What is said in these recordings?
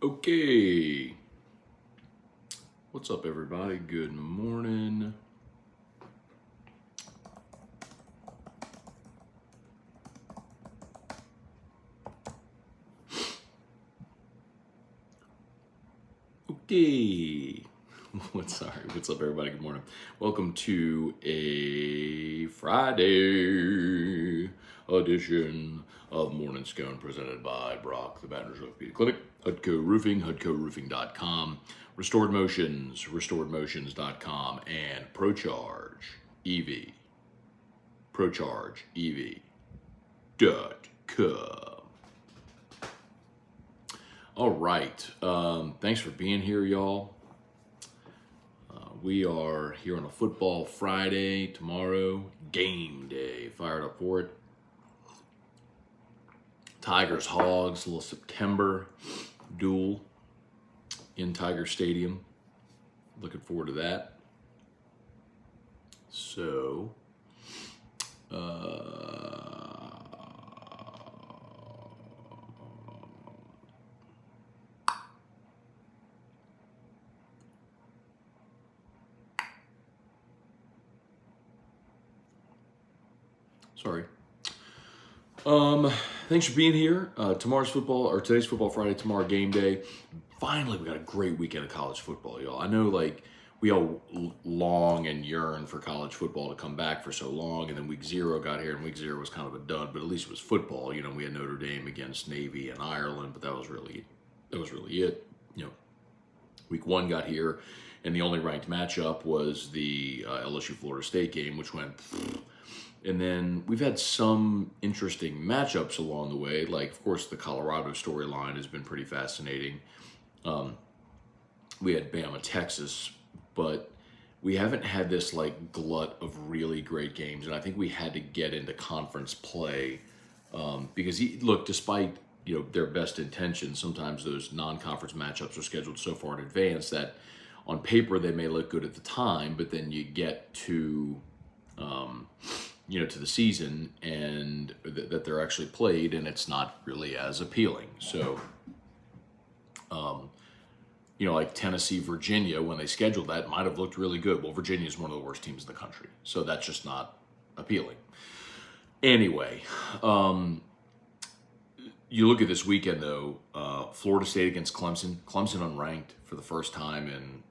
Okay. What's up, everybody? Good morning. Okay. What's up, everybody? Good morning. Welcome to a Friday edition of Morning Scone presented by Brock, the Baton Rouge Orthopedic Clinic, Hudco Roofing, HudcoRoofing.com, Restored Motions, RestoredMotions.com, and ProCharge EV, ProChargeEV.com. All right. Thanks for being here, y'all. We are here on a football Friday, tomorrow, game day. Fired up for it. Tigers, Hogs, a little September duel in Tiger Stadium. Looking forward to that. So, thanks for being here. Today's Football Friday, tomorrow game day. Finally, we got a great weekend of college football, y'all. I know, we all long and yearn for college football to come back for so long, and then week 0 got here, and week 0 was kind of a dud, but at least it was football. You know, we had Notre Dame against Navy and Ireland, but that was really it. You know, week 1 got here, and the only ranked matchup was the LSU-Florida State game, which went. And then we've had some interesting matchups along the way. Like, of course, the Colorado storyline has been pretty fascinating. We had Bama, Texas, but we haven't had this glut of really great games. And I think we had to get into conference play because, despite their best intentions, sometimes those non-conference matchups are scheduled so far in advance that on paper they may look good at the time, but then you get to to the season and that they're actually played, and it's not really as appealing. So, like Tennessee, Virginia, when they scheduled that, might have looked really good. Well, Virginia is one of the worst teams in the country, so that's just not appealing. Anyway, you look at this weekend, though, Florida State against Clemson. Clemson unranked for the first time in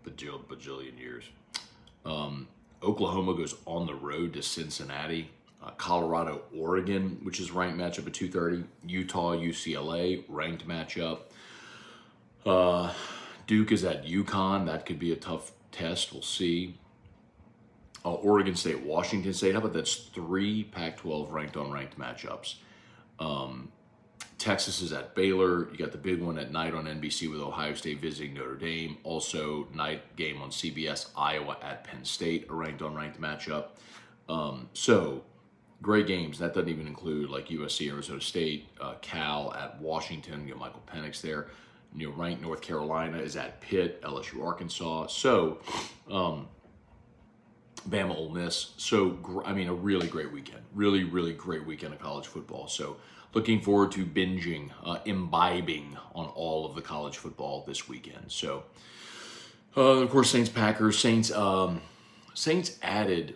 bajillion years. Oklahoma goes on the road to Cincinnati. Colorado, Oregon, which is ranked matchup at 2:30. Utah, UCLA, ranked matchup. Duke is at UConn. That could be a tough test. We'll see. Oregon State, Washington State. How about that's 3 Pac-12 ranked-on-ranked matchups. Texas is at Baylor. You got the big one at night on NBC with Ohio State visiting Notre Dame. Also, night game on CBS, Iowa at Penn State, a ranked-on-ranked matchup. So, great games. That doesn't even include USC, Arizona State, Cal at Washington. Michael Penix there. Ranked North Carolina is at Pitt, LSU-Arkansas. So, Bama, Ole Miss. So, a really great weekend. Really, really great weekend of college football. So, looking forward to binging, imbibing on all of the college football this weekend. So, of course, Saints-Packers. Saints added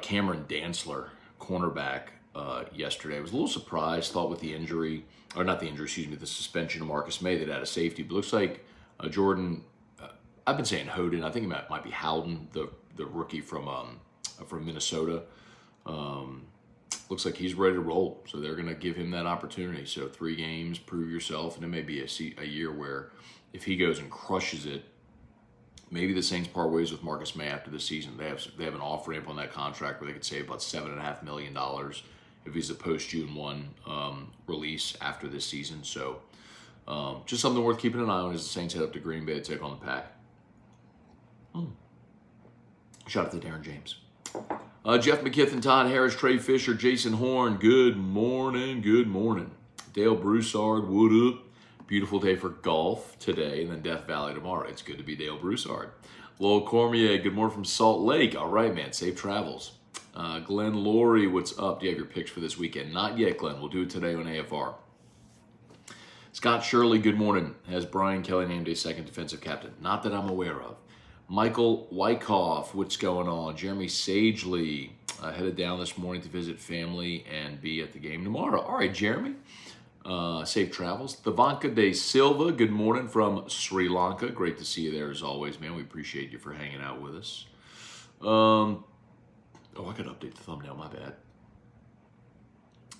Cameron Dantzler, cornerback, yesterday. I was a little surprised, thought with the suspension of Marcus May that had a safety. But looks like Jordan, I've been saying Hoden. I think it might be Howden, the rookie from Minnesota. Looks like he's ready to roll, so they're going to give him that opportunity. So 3 games, prove yourself, and it may be a year where if he goes and crushes it, maybe the Saints part ways with Marcus May after the season. They have an off ramp on that contract where they could save about $7.5 million if he's a post-June 1 release after this season. So just something worth keeping an eye on as the Saints head up to Green Bay to take on the Pack. Shout out to Darren James. Jeff McKithen, Todd Harris, Trey Fisher, Jason Horn, good morning. Dale Broussard, what up? Beautiful day for golf today, and then Death Valley tomorrow. It's good to be Dale Broussard. Lowell Cormier, good morning from Salt Lake. All right, man, safe travels. Glenn Laurie, what's up? Do you have your picks for this weekend? Not yet, Glenn. We'll do it today on AFR. Scott Shirley, good morning. Has Brian Kelly named a second defensive captain? Not that I'm aware of. Michael Wyckoff, what's going on? Jeremy Sagely, headed down this morning to visit family and be at the game tomorrow. All right, Jeremy. Safe travels. Thavanka De Silva, good morning from Sri Lanka. Great to see you there as always, man. We appreciate you for hanging out with us. I got to update the thumbnail. My bad.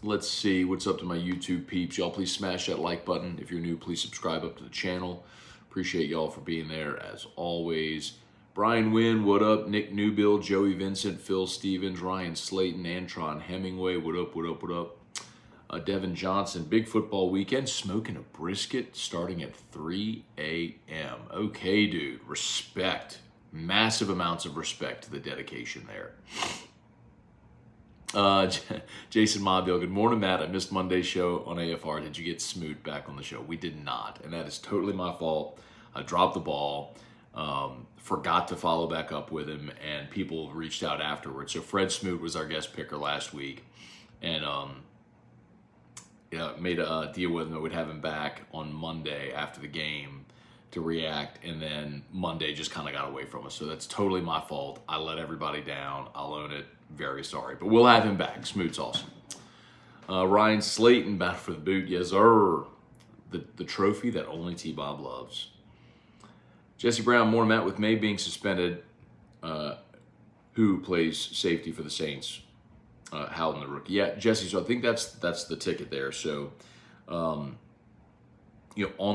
Let's see what's up to my YouTube peeps. Y'all please smash that like button. If you're new, please subscribe up to the channel. Appreciate y'all for being there as always. Brian Wynn, what up? Nick Newbill, Joey Vincent, Phil Stevens, Ryan Slayton, Antron Hemingway, what up, what up, what up? Devin Johnson, big football weekend, smoking a brisket starting at 3 a.m. Okay, dude, respect. Massive amounts of respect to the dedication there. Jason Mobile, good morning, Matt. I missed Monday's show on AFR. Did you get Smoot back on the show? We did not, and that is totally my fault. I dropped the ball, forgot to follow back up with him, and people reached out afterwards. So Fred Smoot was our guest picker last week, and made a deal with him that we'd have him back on Monday after the game to react, and then Monday just kind of got away from us. So that's totally my fault. I let everybody down. I'll own it. Very sorry. But we'll have him back. Smoot's awesome. Ryan Slayton, back for the boot. Yes, sir. The trophy that only T-Bob loves. Jesse Brown, more Matt with May being suspended. Who plays safety for the Saints? Howden, the rookie. Yeah, Jesse, so I think that's the ticket there. So, on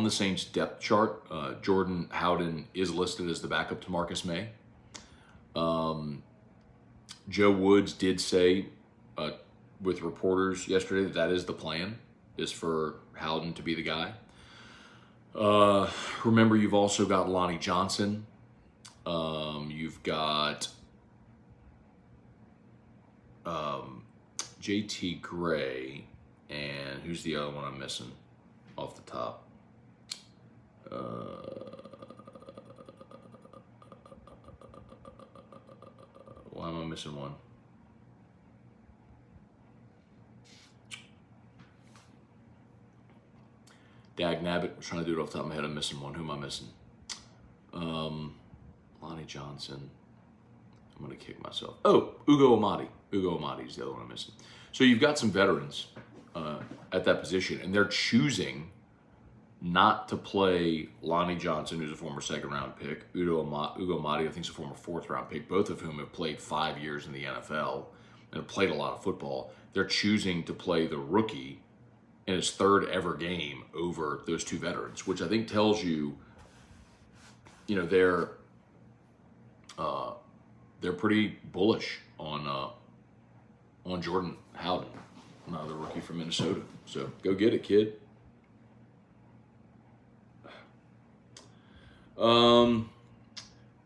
the Saints depth chart, Jordan Howden is listed as the backup to Marcus May. Joe Woods did say with reporters yesterday that is the plan, is for Howden to be the guy. Remember, you've also got Lonnie Johnson. You've got JT Gray, and who's the other one I'm missing off the top? Why am I missing one? Dag Nabbit. I'm trying to do it off the top of my head. I'm missing one. Who am I missing? Lonnie Johnson. I'm going to kick myself. Oh, Ugo Amadi. Ugo Amadi is the other one I'm missing. So you've got some veterans at that position, and they're choosing not to play Lonnie Johnson, who's a former second-round pick, Ugo Amadi, I think, is a former fourth-round pick, both of whom have played 5 years in the NFL and have played a lot of football. They're choosing to play the rookie in his third ever game over those two veterans, which I think tells you, they're pretty bullish on Jordan Howden, the rookie from Minnesota. So go get it, kid.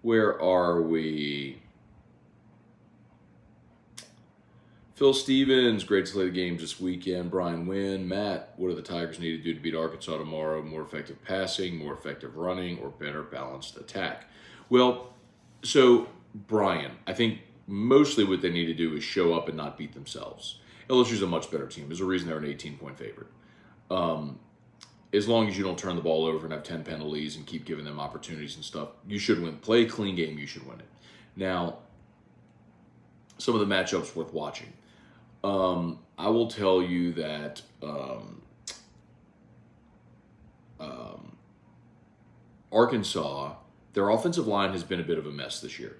Where are we? Phil Stevens, great to play the games this weekend. Brian Wynn, Matt, what do the Tigers need to do to beat Arkansas tomorrow? More effective passing, more effective running, or better balanced attack? Well, so Brian, I think mostly what they need to do is show up and not beat themselves. LSU's a much better team. There's a reason they're an 18-point favorite. As long as you don't turn the ball over and have 10 penalties and keep giving them opportunities and stuff, you should win. Play a clean game, you should win it. Now, some of the matchups worth watching. I will tell you that Arkansas, their offensive line has been a bit of a mess this year.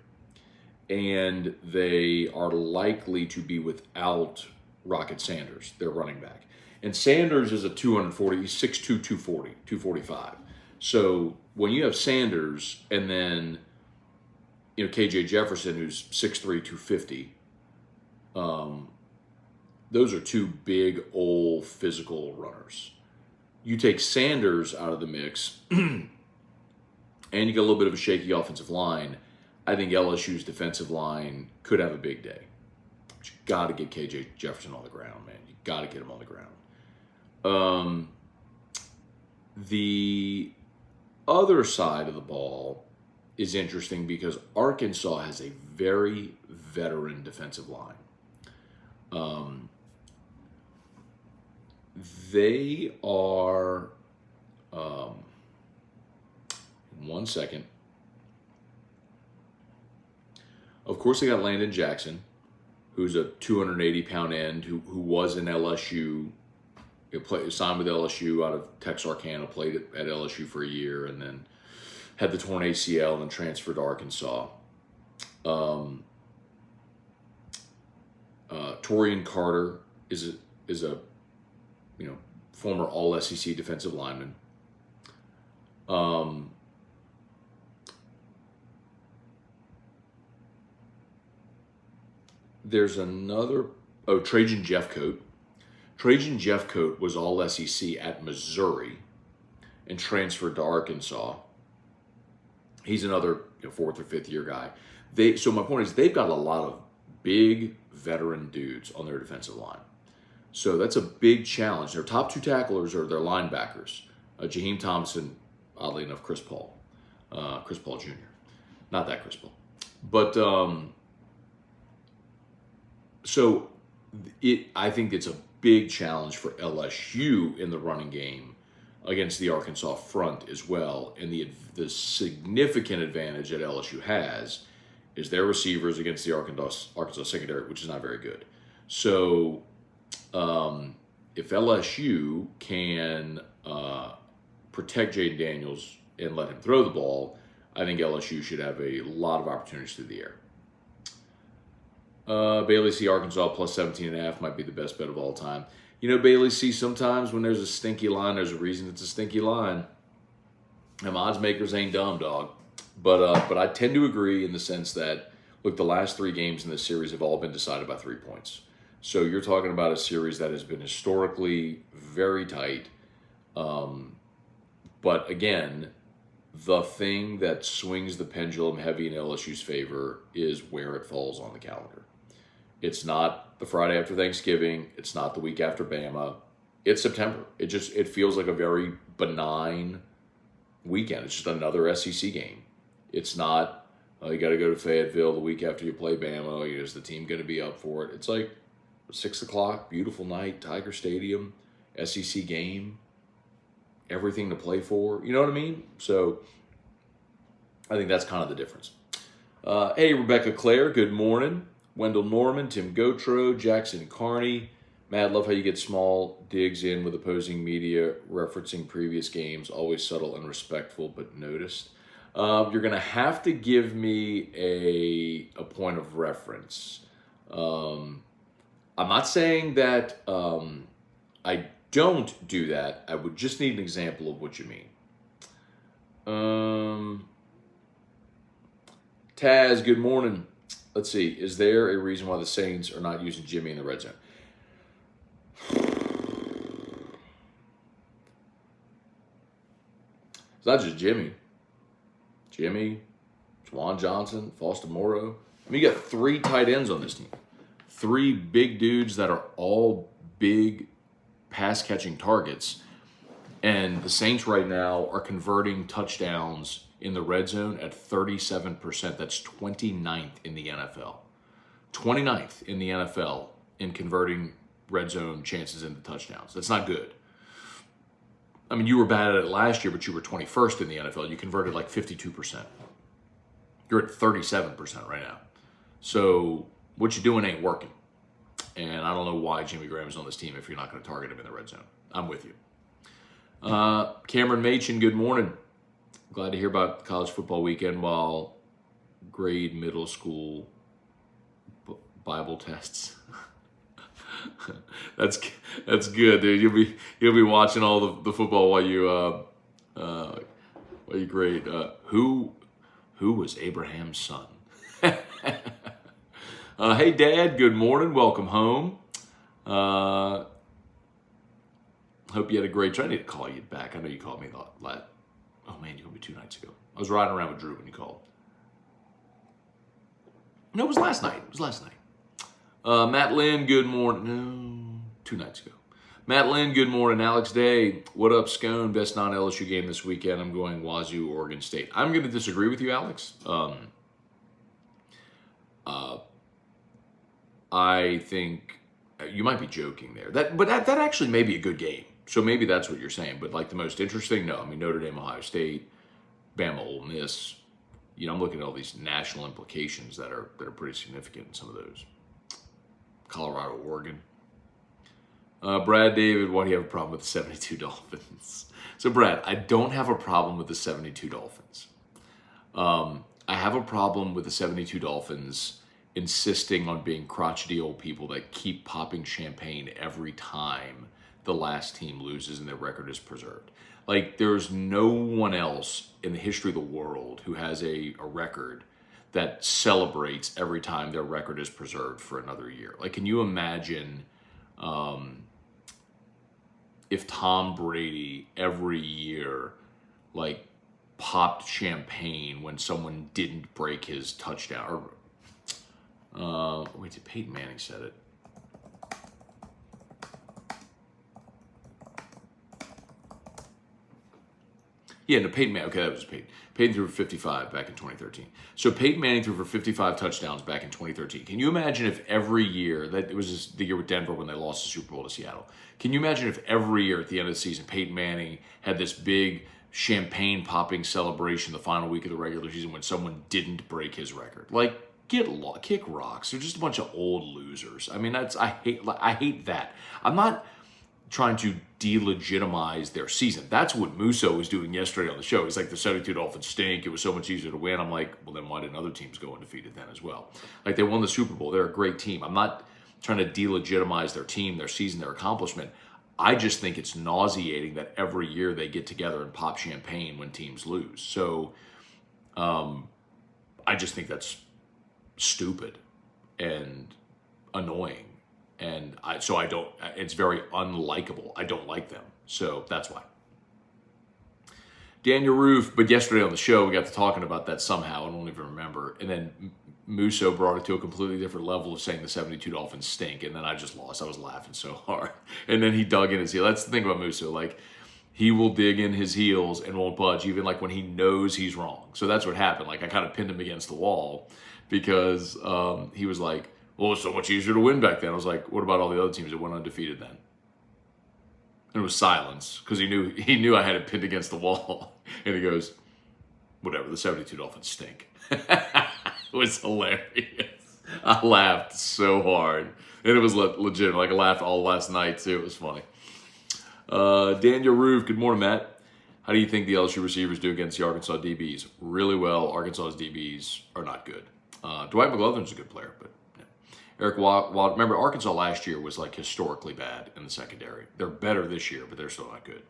And they are likely to be without Rocket Sanders, their running back. And Sanders is a 240, he's 6'2", 240, 245. So when you have Sanders and then, KJ Jefferson, who's 6'3", 250, those are two big, old, physical runners. You take Sanders out of the mix, and you get a little bit of a shaky offensive line. I think LSU's defensive line could have a big day. But you got to get KJ Jefferson on the ground, man. You got to get him on the ground. The other side of the ball is interesting because Arkansas has a very veteran defensive line. They are, 1 second. Of course, they got Landon Jackson, who's a 280-pound end who was in LSU. Signed with LSU out of Texarkana, played at LSU for a year, and then had the torn ACL and transferred to Arkansas. Torian Carter is a former All SEC defensive lineman. There's another. Trajan Jeffcoat. Trajan Jeffcoat was All SEC at Missouri and transferred to Arkansas. He's another 4th or 5th year guy. So my point is, they've got a lot of big veteran dudes on their defensive line. So that's a big challenge. Their top 2 tacklers are their linebackers. Jaheim Thompson, oddly enough, Chris Paul Jr. Not that Chris Paul. But I think it's a big challenge for LSU in the running game against the Arkansas front as well. And the significant advantage that LSU has is their receivers against the Arkansas secondary, which is not very good. So if LSU can protect Jaden Daniels and let him throw the ball, I think LSU should have a lot of opportunities through the air. Bailey C. Arkansas plus 17.5 might be the best bet of all time. Bailey C., sometimes when there's a stinky line, there's a reason it's a stinky line. Them odds makers ain't dumb, dog. But I tend to agree in the sense that, look, the last 3 games in this series have all been decided by 3 points. So you're talking about a series that has been historically very tight. But again, the thing that swings the pendulum heavy in LSU's favor is where it falls on the calendar. It's not the Friday after Thanksgiving. It's not the week after Bama. It's September. It feels like a very benign weekend. It's just another SEC game. It's not, you got to go to Fayetteville the week after you play Bama. Is the team going to be up for it? It's like 6 o'clock, beautiful night, Tiger Stadium, SEC game, everything to play for. You know what I mean? So I think that's kind of the difference. Hey, Rebecca Claire, good morning. Wendell Norman, Tim Gotro, Jackson Carney. Matt, love how you get small digs in with opposing media referencing previous games. Always subtle and respectful, but noticed. You're going to have to give me a point of reference. I'm not saying that I don't do that. I would just need an example of what you mean. Taz, good morning. Let's see. Is there a reason why the Saints are not using Jimmy in the red zone? It's not just Jimmy. Jimmy, Juwan Johnson, Foster Moreau. I mean, you got 3 tight ends on this team. 3 big dudes that are all big pass-catching targets. And the Saints right now are converting touchdowns in the red zone at 37%. That's 29th in the NFL. 29th in the NFL in converting red zone chances into touchdowns. That's not good. I mean, you were bad at it last year, but you were 21st in the NFL. You converted like 52%. You're at 37% right now. So what you're doing ain't working. And I don't know why Jimmy Graham's on this team if you're not going to target him in the red zone. I'm with you. Cameron Machin, good morning. Glad to hear about college football weekend while grade middle school Bible tests. That's good, dude. You'll be watching all the football while you grade. Who was Abraham's son? Hey, Dad. Good morning. Welcome home. Hope you had a great trip. I need to call you back. I know you called me last. Oh man, you called me 2 nights ago. I was riding around with Drew when you called. No, it was last night. Matt Lynn, good morning. No, 2 nights ago. Matt Lynn, good morning. Alex Day, what up, Scone? Best non-LSU game this weekend. I'm going Wazoo, Oregon State. I'm going to disagree with you, Alex. I think you might be joking there. That actually may be a good game. So maybe that's what you're saying. But like the most interesting, no. I mean, Notre Dame, Ohio State, Bama, Ole Miss. I'm looking at all these national implications that are pretty significant in some of those. Colorado, Oregon. Brad David, why do you have a problem with the 72 Dolphins? So Brad, I don't have a problem with the 72 Dolphins. I have a problem with the 72 Dolphins insisting on being crotchety old people that keep popping champagne every time the last team loses and their record is preserved. Like, there's no one else in the history of the world who has a record that celebrates every time their record is preserved for another year. Like, can you imagine if Tom Brady every year, like, popped champagne when someone didn't break his touchdown? Or, wait, did Peyton Manning said it? Yeah, no, Peyton Manning. Okay, that was Peyton. Peyton threw for 55 back in 2013. So Peyton Manning threw for 55 touchdowns back in 2013. Can you imagine if every year, that it was just the year with Denver when they lost the Super Bowl to Seattle. Can you imagine if every year at the end of the season, Peyton Manning had this big champagne popping celebration the final week of the regular season when someone didn't break his record? Like, kick rocks. They're just a bunch of old losers. I mean, I hate that. I'm not trying to delegitimize their season. That's what Musso was doing yesterday on the show. He's like, the 72 Dolphins stink. It was so much easier to win. I'm like, well, then why didn't other teams go undefeated then as well? Like, they won the Super Bowl. They're a great team. I'm not trying to delegitimize their team, their season, their accomplishment. I just think it's nauseating that every year they get together and pop champagne when teams lose. So I just think that's stupid and annoying. And it's very unlikable. I don't like them. So that's why. Daniel Roof, but yesterday on the show, we got to talking about that somehow. I don't even remember. And then Musso brought it to a completely different level of saying the 72 Dolphins stink. And then I just lost. I was laughing so hard. And then he dug in his heel. That's the thing about Musso. Like, he will dig in his heels and won't budge, even like when he knows he's wrong. So that's what happened. Like, I kind of pinned him against the wall because he was like, well, it's so much easier to win back then. I was like, what about all the other teams that went undefeated then? And it was silence because he knew I had it pinned against the wall. And he goes, whatever, the 72 Dolphins stink. It was hilarious. I laughed so hard. And it was legit. Like, I laughed all last night, too. It was funny. Daniel Roof, good morning, Matt. How do you think the LSU receivers do against the Arkansas DBs? Really well. Arkansas's DBs are not good. Dwight McGlothern's a good player, but Eric Wild, remember, Arkansas last year was like historically bad in the secondary. They're better this year, but they're still not good.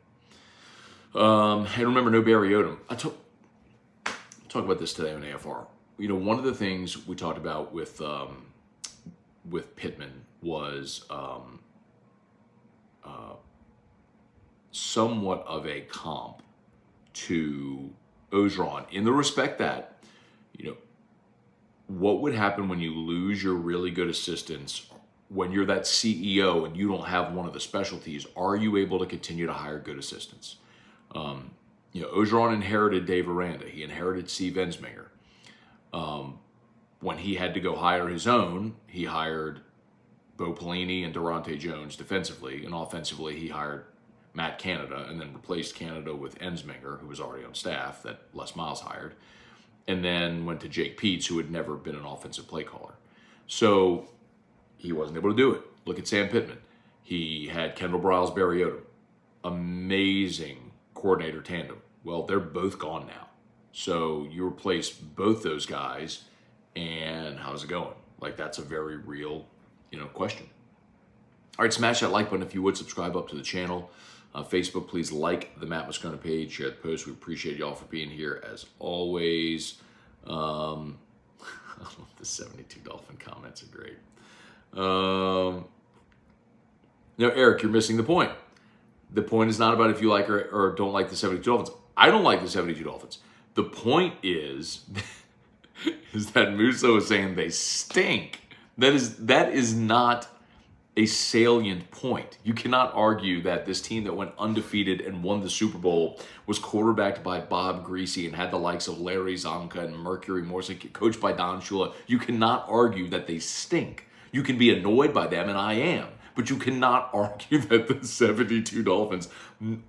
And remember, no Barry Odom. I talk about this today on AFR. One of the things we talked about with Pittman was somewhat of a comp to Orgeron in the respect that, what would happen when you lose your really good assistants, when you're that CEO and you don't have one of the specialties? Are you able to continue to hire good assistants? Orgeron inherited Dave Aranda. He inherited Steve Ensminger. When he had to go hire his own, he hired Bo Pelini and Durante Jones defensively, and offensively he hired Matt Canada and then replaced Canada with Ensminger, who was already on staff that Les Miles hired. And then went to Jake Peets, who had never been an offensive play caller. So he wasn't able to do it. Look at Sam Pittman. He had Kendall Briles, Barry Odom. Amazing coordinator tandem. Well, they're both gone now. So you replace both those guys, and how's it going? Like, that's a very real, question. All right, smash that like button if you would. Subscribe up to the channel. Facebook, please like the Matt Moscona page, share the post. We appreciate y'all for being here as always. The 72 Dolphin comments are great. Eric, you're missing the point. The point is not about if you like or don't like the 72 Dolphins. I don't like the 72 Dolphins. The point is that Musso is saying they stink. That is not a salient point. You cannot argue that this team that went undefeated and won the Super Bowl was quarterbacked by Bob Greasy and had the likes of Larry Zonka and Mercury Morse, coached by Don Shula. You cannot argue that they stink. You can be annoyed by them, and I am. But you cannot argue that the 72 Dolphins,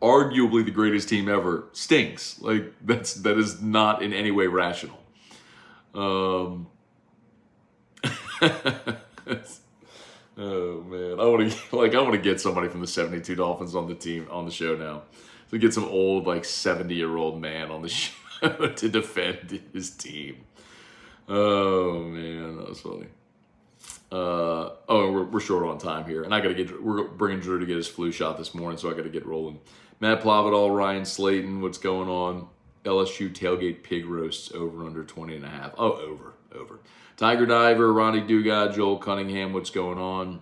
arguably the greatest team ever, stinks. Like, that is not in any way rational. Oh man, I want to get somebody from the 72 Dolphins on the show now. To get some old 70-year-old man on the show to defend his team. Oh man, that was funny. We're short on time here, and we're bringing Drew to get his flu shot this morning, so I got to get rolling. Matt Plavidall, Ryan Slayton, what's going on? LSU tailgate pig roasts over under 20.5. Oh, over. Tiger Diver, Ronnie Dugard, Joel Cunningham, what's going on?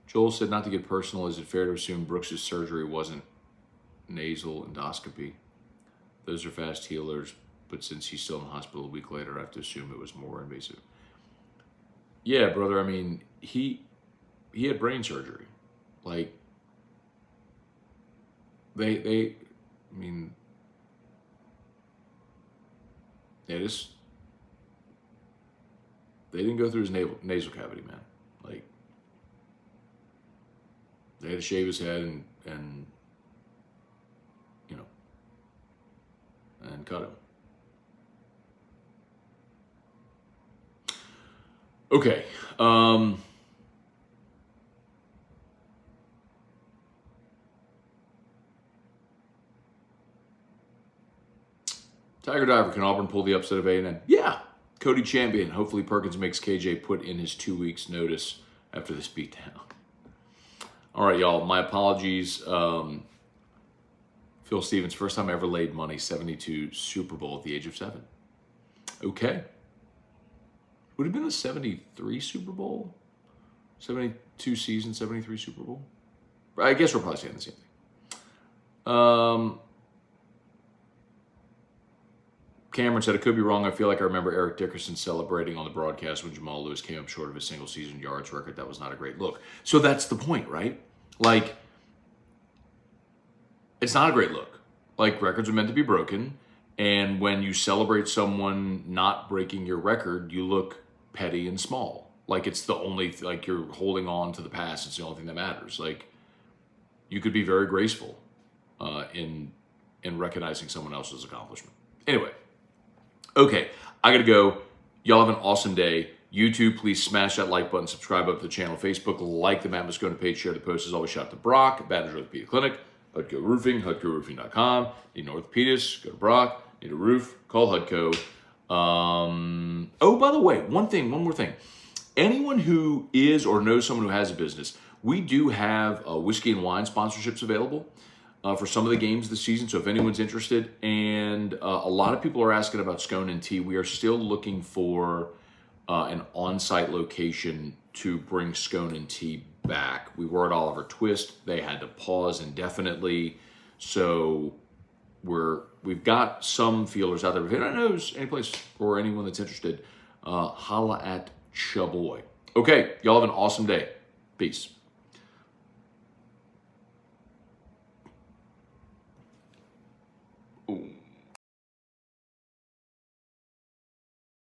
Joel said, not to get personal, is it fair to assume Brooks' surgery wasn't nasal endoscopy? Those are fast healers, but since he's still in the hospital a week later, I have to assume it was more invasive. Yeah, brother, I mean, he had brain surgery. They didn't go through his nasal cavity, man. They had to shave his head and cut him. Okay. Tiger Diver, can Auburn pull the upset of A&M? Yeah. Cody Champion. Hopefully Perkins makes KJ put in his 2 weeks notice after this beatdown. All right, y'all. My apologies. Phil Stevens, first time I ever laid money, 72 Super Bowl at the age of 7. Okay. Would it have been the 73 Super Bowl? 72 season, 73 Super Bowl? I guess we're probably saying the same thing. Cameron said, I could be wrong. I feel like I remember Eric Dickerson celebrating on the broadcast when Jamal Lewis came up short of his single season yards record. That was not a great look. So that's the point, right? It's not a great look. Records are meant to be broken. And when you celebrate someone not breaking your record, you look petty and small. It's the only, you're holding on to the past. It's the only thing that matters. You could be very graceful in recognizing someone else's accomplishment. Anyway. Okay, I gotta go. Y'all have an awesome day. YouTube, please smash that like button, subscribe up to the channel. Facebook, like the Matt Scone page, share the post. As always, shout out to Brock, Badger Orthopedic Clinic, Hudco Roofing, HudcoRoofing.com. Need an orthopedist, go to Brock. Need a roof, call Hudco. Oh, by the way, one more thing. Anyone who is or knows someone who has a business, we do have whiskey and wine sponsorships available. For some of the games this season, so if anyone's interested. And a lot of people are asking about Scone and Tea. We are still looking for an on-site location to bring Scone and Tea back. We were at Oliver Twist. They had to pause indefinitely. So we've got some feelers out there. If anyone knows any place or anyone that's interested, holla at Chaboy. Okay, y'all have an awesome day. Peace.